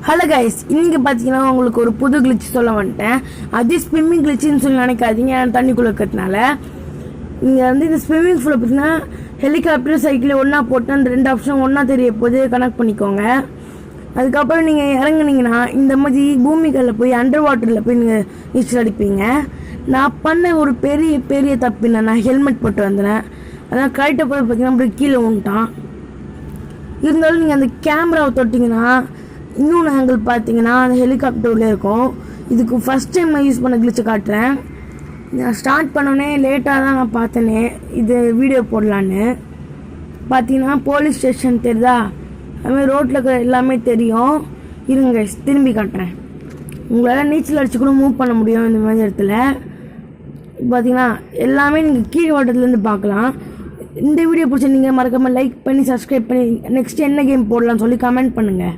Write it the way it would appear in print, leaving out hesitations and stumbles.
Hello guys, இன்னைக்கு பார்த்தீங்கன்னா உங்களுக்கு ஒரு புது கிளிச் சொல்ல வந்துட்டேன். அது ஸ்விம்மிங் கிளிச்சுன்னு சொல்லி நினைக்காதீங்க. தண்ணிக்குள்ளே இருக்கிறதுனால நீங்கள் வந்து இந்த ஸ்விம்மிங் ஃபூலில் பார்த்தீங்கன்னா ஹெலிகாப்டர் சைக்கிள் ஒன்றா போட்டு அந்த ரெண்டு ஆப்ஷன் ஒன்றா தெரிய போது கனெக்ட் பண்ணிக்கோங்க. அதுக்கப்புறம் நீங்கள் இறங்குனீங்கன்னா இந்த மாதிரி பூமிகளில் போய் அண்டர் வாட்டரில் போய் நீங்கள் நீச்சல் அடிப்பீங்க. நான் பண்ண ஒரு பெரிய பெரிய தப்பு இல்லை, நான் ஹெல்மெட் போட்டு வந்தேன். அதான் கரெக்டாக போய் பார்த்தீங்கன்னா அப்படி கீழே விட்டான். இருந்தாலும் நீங்கள் அந்த கேமராவை தொட்டிங்கன்னா இன்னொன்று ஆங்கிள் பார்த்தீங்கன்னா அந்த ஹெலிகாப்டர்லேயே இருக்கும். இதுக்கு ஃபஸ்ட் டைம் நான் யூஸ் பண்ண கிளிச்சை காட்டுறேன். நான் ஸ்டார்ட் பண்ணோன்னே லேட்டாக தான் நான் பார்த்தேனே இது வீடியோ போடலான்னு. பார்த்தீங்கன்னா போலீஸ் ஸ்டேஷன் தெரியுதா, அதுமாதிரி ரோட்டில் இருக்கிற எல்லாமே தெரியும். இருங்க திரும்பி காட்டுறேன். உங்களால் நீச்சல் அடிச்சு கூட மூவ் பண்ண முடியும் இந்த மாதிரி இடத்துல. பார்த்தீங்கன்னா எல்லாமே நீங்கள் கீழ் வாட்டத்துலேருந்து பார்க்கலாம். இந்த வீடியோ பிடிச்சி நீங்கள் மறக்காமல் லைக் பண்ணி சப்ஸ்கிரைப் பண்ணி நெக்ஸ்ட் என்ன கேம் போடலாம்னு சொல்லி கமெண்ட் பண்ணுங்கள்.